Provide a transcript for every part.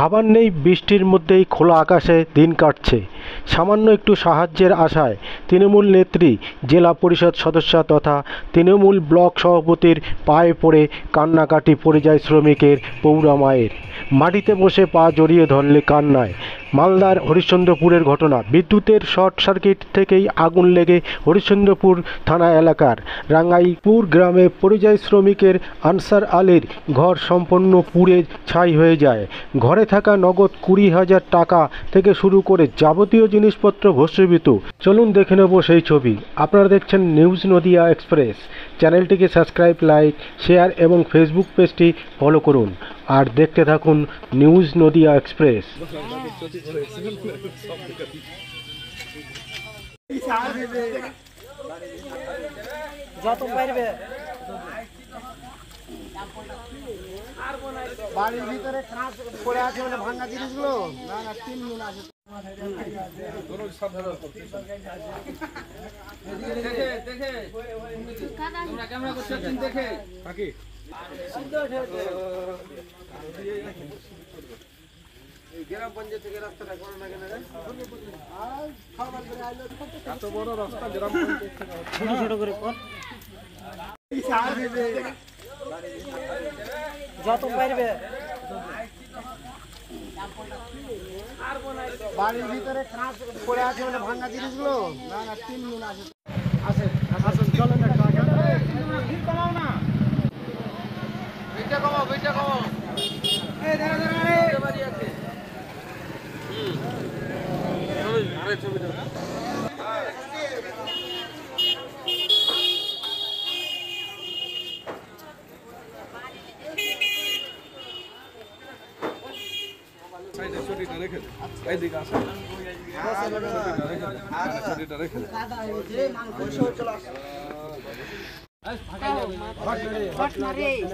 খাবার নেই, বৃষ্টির মধ্যেই খোলা আকাশে দিন কাটছে। সামান্য একটু সাহায্যের আশায় তৃণমূল নেত্রী, জেলা পরিষদ সদস্যা তথা তৃণমূল ব্লক সভাপতির পায়ে পড়ে কান্নাকাটি পরিযায়ী শ্রমিকের পৌরা মায়ের। মাটিতে বসে পা জড়িয়ে ধরলে কান্নায়। মালদার হরিশ্চন্দ্রপুরের ঘটনা। বিদ্যুতের শর্ট সার্কিট থেকেই আগুন লেগে হরিশ্চন্দ্রপুর থানা এলাকার রাঙ্গাইপুর গ্রামে পরিযায়ী শ্রমিকের আনসার আলীর ঘর সম্পূর্ণ পুড়ে ছাই হয়ে যায়। ঘরে থাকা নগদ 20,000 টাকা থেকে শুরু করে যাবতীয় জিনিসপত্র ভস্মীভূত। চলুন দেখে নেব সেই ছবি। আপনারা দেখছেন নিউজ নদিয়া এক্সপ্রেস। চ্যানেলটিকে সাবস্ক্রাইব, লাইক, শেয়ার এবং ফেসবুক পেজটি ফলো করুন আর দেখতে থাকুন নিউজ নদিয়া এক্সপ্রেস। যত পারবে বাড়ির ভিতরে কাঁচ পড়ে আছে, মানে ভাঙা জিনিসগুলো না না 3 মিনিট আছে। গ্রাম পঞ্চায়েত থেকে রাস্তাটা করে না কেন এত বড় রাস্তা? গ্রাম পঞ্চায়েত ছোট ছোট করে কর, যত পারবে বাড়ির ভিতরে কাঁচ পড়ে আছে, মানে ভাঙা জিনিসগুলো না না 3 মিনিট আছে। আসেন আসেন, চলেন না কমাও না, বেটা কমাও, বেটা কমাও। এই দাঁড়া দাঁড়া, এই বাড়ি আছে। আরে ছবিটা সাইডে ছবিটা রেখে দে, এইদিকে আসো, ছবিটা রেখে দে।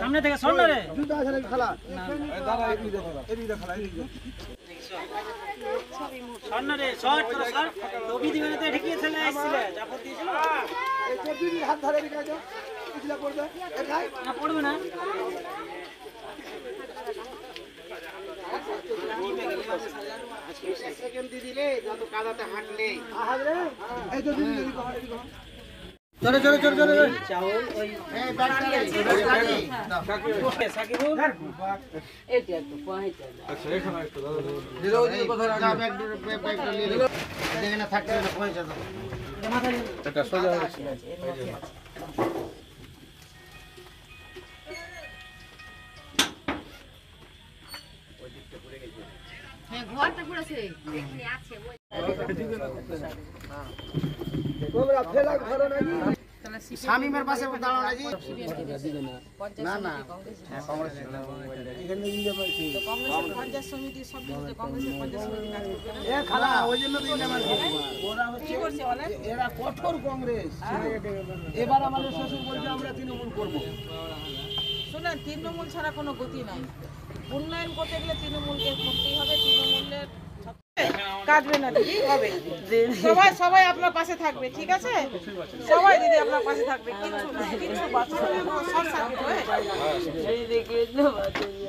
সামনে থেকে সর না রে, জুতা আছে নাকি খালা? দাঁড়া, এদিকে খালা, এদিকে খালা, এদিকে সর না রে, সর তোরা সর। টপি দিবে না তো ঠিকই ছেলে আসছিলে, চাপড় দিয়েছিল। এই টপির হাত ধরে রেখে দাও, পিছলা পড়বে, একাই না পড়বে না। সেকেন্ড দিদিলে যত কাদাতে হাঁটলে হাঁটলে এই তো দিদি দিদি কমাড়ি কম। চলে চলে চলে চলে চাউল ওই এই ব্যাগটা সাকিবুল এইটা একটু পয়টা। আচ্ছা এখানে একটু দাদা দিলো ওই কথা রাখা, ব্যাগটা নিয়ে নিলো, যেখানে থাকতে না পয়সা দাও। এটা মাথায় এটা সোজা হচ্ছে। হ্যাঁ ঘরটা পুরোছে দেখনি আছে ওই তোমরা ফেলা ঘর নাকি শামিমের পাশে দাঁড়াও নাকি? না না হ্যাঁ কংগ্রেস এখানে ইন্ডিয়া পাইছি তো কংগ্রেসের পঞ্চায়েত সমিতি সব মিলে কংগ্রেসের পঞ্চায়েত সমিতি কাজ করবে এ খালা ওই জন্য তো ইন্ডিয়া মারছে। ওরা হচ্ছে কি করছে বলে এরা কঠোর কংগ্রেস। এবার আমাদের শ্বশুর বলছে আমরা তৃণমূল করব। শুনেন, তৃণমূল ছাড়া কোনো গতি নাই। উন্নয়ন করতে গেলে তৃণমূলকে করতেই হবে। তৃণমূলের কাটবে না দিদি, হবে। সবাই সবাই আপনার পাশে থাকবে, ঠিক আছে? সবাই দিদি আপনার পাশে থাকবে, কিছু না কিছু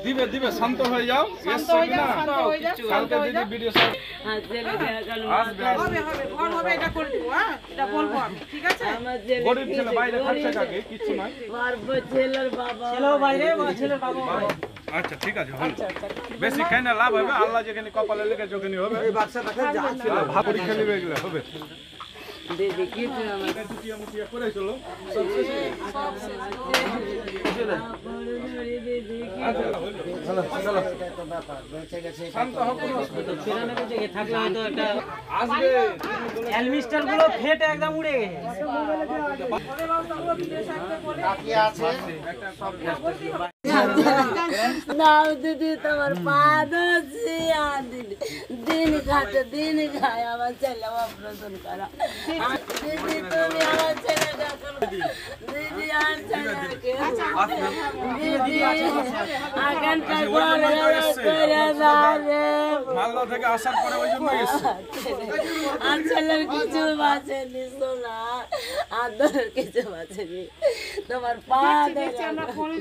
দিবে দিবে, শান্ত হয়ে যাও, শান্ত হয়ে যাও, শান্ত হয়ে যাও, কালকে দিদি ভিডিও সব আসবে, হবে হবে, ঘর হবে, এটা করে দিব। হ্যাঁ এটা বলবো আমি, ঠিক আছে? গরিব ছেলে বাইরে থাকছে কাকে কিছু নাই, ছেলের বাইরে, ছেলের বাবা। আচ্ছা ঠিক আছে, হল বেশি কেন লাভ হবে, আল্লাহ যেখানে কপালে লেগে যখনই হবে এই বাক্সটাকে যা ছিল ভাবরি খেলিবে এগুলো হবে। দিদি কিছু না, টুটিয়া মুটিয়া করে চলো, সব শেষ হয়ে গেছে। চলো চলো, তো ব্যাপার বেঁচে গেছে। শান্ত হও, কোনো অসুবিধা নেই। ফেরানো কিছু থাকলে হয়তো একটা আসবে অ্যালমিস্টার গুলো ফেটে একদম উড়ে গেছে। বাকি আছে নাও দিদি, তোমার পা ধরছি আর দিদি দিন খায় আমার ছেলে অপারেশন করা। দিদি তুমি আমার ছেলেটা দিদি আর ছাড়া কেউ দিদি আগানটা করে যাবে মালদা থেকে আসার পরে ওই জন্য এসছে। আর ছেলের কিছু বাঁচেনি সোনা, আদর কিছু বাঁচেনি, তোমার পা দেখছি আমরা করে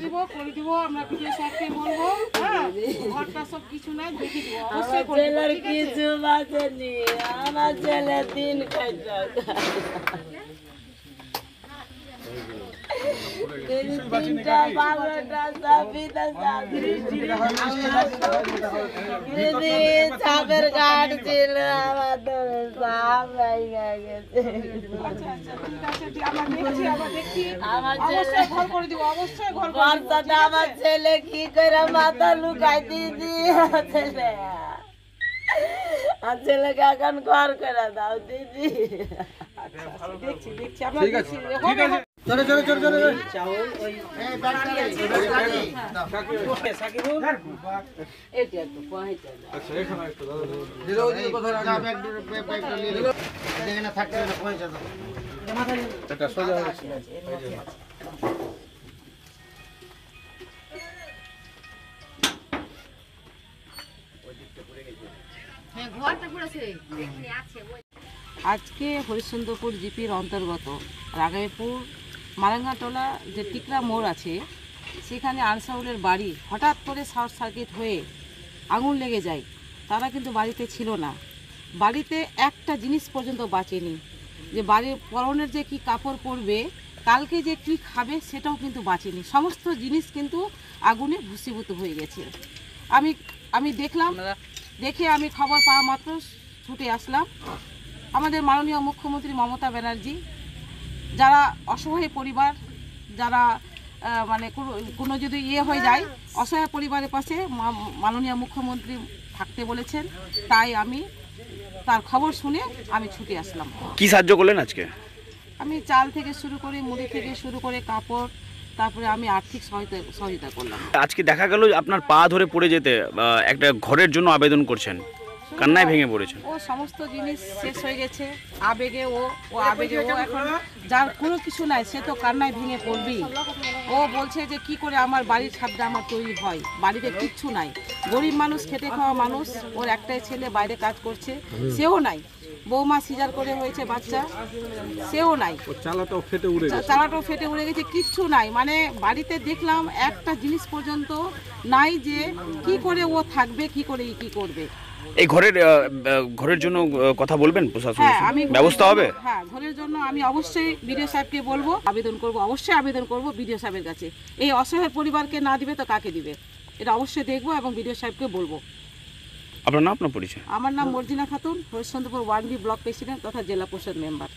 দিব আমরা ভিডিও সাথে বলবো। হ্যাঁ, ঘরটা সব কিছু নাই দেখে দিব, আমার অবশ্যই করে দিব, ছেলের ঠিক আছে? কিছু বাঁচেনি, আমার ছেলে দিন খাইটা তিনটা বাবাটা সাবিতা দিদি চাপের কাঠ ছিল আমাদের সাপ হয়ে গেছে। আচ্ছা, ঠিক আছে, আমরা দেখছি আমার ছেলে অবশ্যই ঘর করে দিব, অবশ্যই ঘর করে দিব। বর্ষাটা আমার ছেলে কি করে মাথা লুকাই দিদি, আমার ছেলেকে এখন ঘর করে দাও দিদি। দেখছি আমরা দেখছি হবে, হবে। এটা একটু পৌঁছে দাও। আচ্ছা, এখানে একটু দাদা এটা সোজা হয়েছে। আজকে হরিশ্চন্দ্রপুর জিপির অন্তর্গত রাগাইপুর মারাঙ্গাটোলা যে টিকরা মোড় আছে, সেখানে আনসাউলের বাড়ি হঠাৎ করে শর্ট সার্কিট হয়ে আগুন লেগে যায়। তারা কিন্তু বাড়িতে ছিল না, বাড়িতে একটা জিনিস পর্যন্ত বাঁচেনি, যে বাড়ির পরনের যে কি কাপড় পরবে, কালকে যে কি খাবে সেটাও কিন্তু বাঁচেনি। সমস্ত জিনিস কিন্তু আগুনে ভূষীভূত হয়ে গেছে। আমি দেখলাম, দেখে আমি খবর পাওয়া মাত্র ছুটে আসলাম। আমাদের মাননীয় মুখ্যমন্ত্রী মমতা ব্যানার্জি, যারা অসহায় পরিবার, যারা মানে কোনো যদি হয়ে যায়, অসহায় পরিবারের পাশে মাননীয় মুখ্যমন্ত্রী থাকতে বলেছেন, তাই আমি তার খবর শুনে আমি ছুটে আসলাম। কি সাহায্য করলেন আজকে? আমি চাল থেকে শুরু করে, মুড়ি থেকে শুরু করে, কাপড়, তারপরে আমি আর্থিক সহায়তা করলাম। আজকে দেখা গেল আপনার পা ধরে পড়ে যেতে একটা ঘরের জন্য আবেদন করছেন, কান্নায় ভেঙে পড়েছেন। ও সমস্ত জিনিস শেষ হয়ে গেছে, আবেগে ও এখন যার কোনো কিছু নাই, সে তো কান্নায় ভেঙে পড়বেই। ও বলছে যে কি করে আমার বাড়ির ছাদটা আমার তৈরি হয়, বাড়িতে কিচ্ছু নাই, গরিব মানুষ, খেটে খাওয়া মানুষ, ওর একটাই ছেলে বাইরে কাজ করছে, সেও নাই, বৌমা সিজার করে হয়েছে বাচ্চা, সেও নাই, চালাটাও ফেটে উড়ে গেছে, কিচ্ছু নাই। মানে বাড়িতে দেখলাম একটা জিনিস পর্যন্ত নাই, যে কি করে ও থাকবে, কি করে কি করবে। এই ঘরের জন্য কথা বলবেন প্রশাসন, হ্যাঁ, আমি ব্যবস্থা হবে? হ্যাঁ, ঘরের জন্য আমি অবশ্যই বিডিও সাহেবকে বলবো, অবশ্যই আবেদন করব বিডিও সাহেবের কাছে। এই অসহায় পরিবারকে না দিবে তো কাকে দিবে, এটা অবশ্যই দেখবো এবং বিডিও সাহেবকে বলবো। আপনার নাম, আপনার পরিচয়? আমার নাম Marjina Khatun, Harishchandrapur 1B block president তথা জেলা পরিষদ মেম্বার।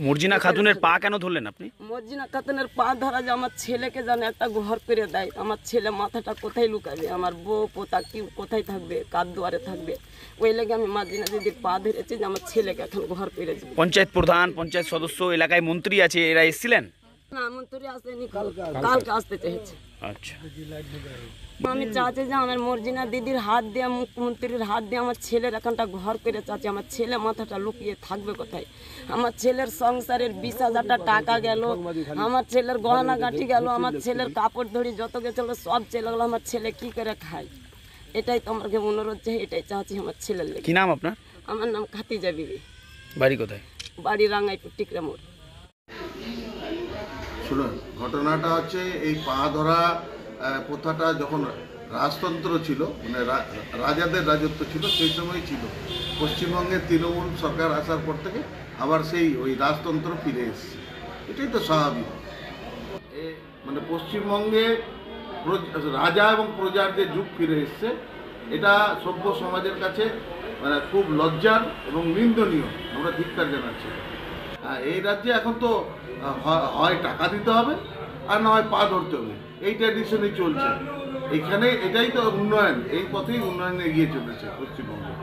মর্জিনা খাতুনের পা কেন ধরলেন আপনি? মর্জিনা খাতুনের পা ধরা, যে আমার ছেলেকে যেন একটা ঘর করে দেয়, আমার ছেলে মাথাটা কোথায় লুকাবে, আমার বউ পোতা কি কোথায় থাকবে, কার দুয়ারে থাকবে, ওই লেগে আমি মর্জিনা দিদির পা ধরেছি যে আমার ছেলেকে এখন ঘর করে দেবে। পঞ্চায়েত প্রধান, পঞ্চায়েত সদস্য, এলাকায় মন্ত্রী আছে, এরা এসেছিলেন? না, মন্ত্রী আসেনি, কালকে আসতে চেয়েছে। আচ্ছা, আমি চাচ্ছি যে আমার মর্জিনা দিদির হাত দিয়ে, মুখ্যমন্ত্রীর হাত দিয়ে আমার ছেলের এখানটা ঘর করে চাচ্ছি। আমার ছেলে মাথাটা লুকিয়ে থাকবে কোথায়? আমার ছেলের সংসারের 20,000 টাকা গেল, আমার ছেলের গহনা গাঁঠি গেল, আমার ছেলের কাপড় ধরি যত গেছিল সব চলে গেলো, আমার ছেলে কি করে খায়? এটাই তো আমাকে অনুরোধ চাই, এটাই চাচ্ছি আমার ছেলের লেগে। কি নাম আপনার? আমার নাম খাতিজা বিবি, বাড়ি কোথায়? বাড়ি রাঙ্গাইপুর টিকরা মোড়। শুনুন, ঘটনাটা হচ্ছে এই পা ধরা প্রথাটা যখন রাজতন্ত্র ছিল, মানে রাজাদের রাজত্ব ছিল, সেই সময় ছিল। পশ্চিমবঙ্গে তৃণমূল সরকার আসার পর থেকে আবার সেই ওই রাজতন্ত্র ফিরে এসেছে, এটাই তো স্বাভাবিক। মানে পশ্চিমবঙ্গে রাজা এবং প্রজার যে যুগ ফিরে এসছে, এটা সভ্য সমাজের কাছে মানে খুব লজ্জার এবং নিন্দনীয়, আমরা ধিক্কার জানাচ্ছি। এই রাজ্যে এখন তো হয় টাকা দিতে হবে আর না হয় পা ধরতে হবে, এই ট্র্যাডিশনই চলছে এখানে। এটাই তো উন্নয়ন, এই পথেই উন্নয়ন এগিয়ে চলেছে পশ্চিমবঙ্গে।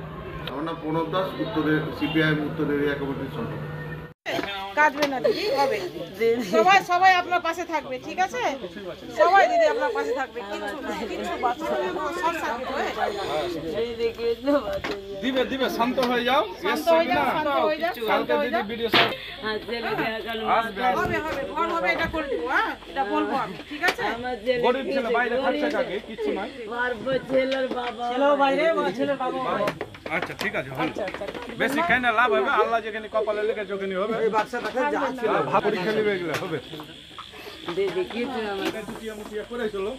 আমার নাম প্রণব দাস, উত্তরের CPIM উত্তর এরিয়া কমিটির সম্পাদক। কাটবে না দিদি, হবে। সবাই সবাই আপনার পাশে থাকবে, ঠিক আছে? সবাই দিদি আপনার পাশে থাকবে, কিচ্ছু না, কিচ্ছু বাচ্চা শর্ট সার্কিট হয়ে দিবে দিবে, শান্ত হয়ে যাও। শান্ত হয়ে যাও, শান্ত হয়ে যাও, শান্ত কালকে হয়ে দিদি যাও। ভিডিও আসবে হবে হবে, ঘর হবে, এটা করে দিব, হ্যাঁ, এটা বলবো আমি, ঠিক আছে? গরিব ছেলে বাইরে থাকছে কাকে কিচ্ছু নাই। ছেলের বাবা আচ্ছা ঠিক আছে, হলো। বেশি খাই না, লাভ হবে। আল্লাহ যেখানে কপালে লেগে যেখানে হবে পরীক্ষা নিবে, এগুলো হবে। দিদি কিছু মুটিয়া মুটিয়া করে চলো।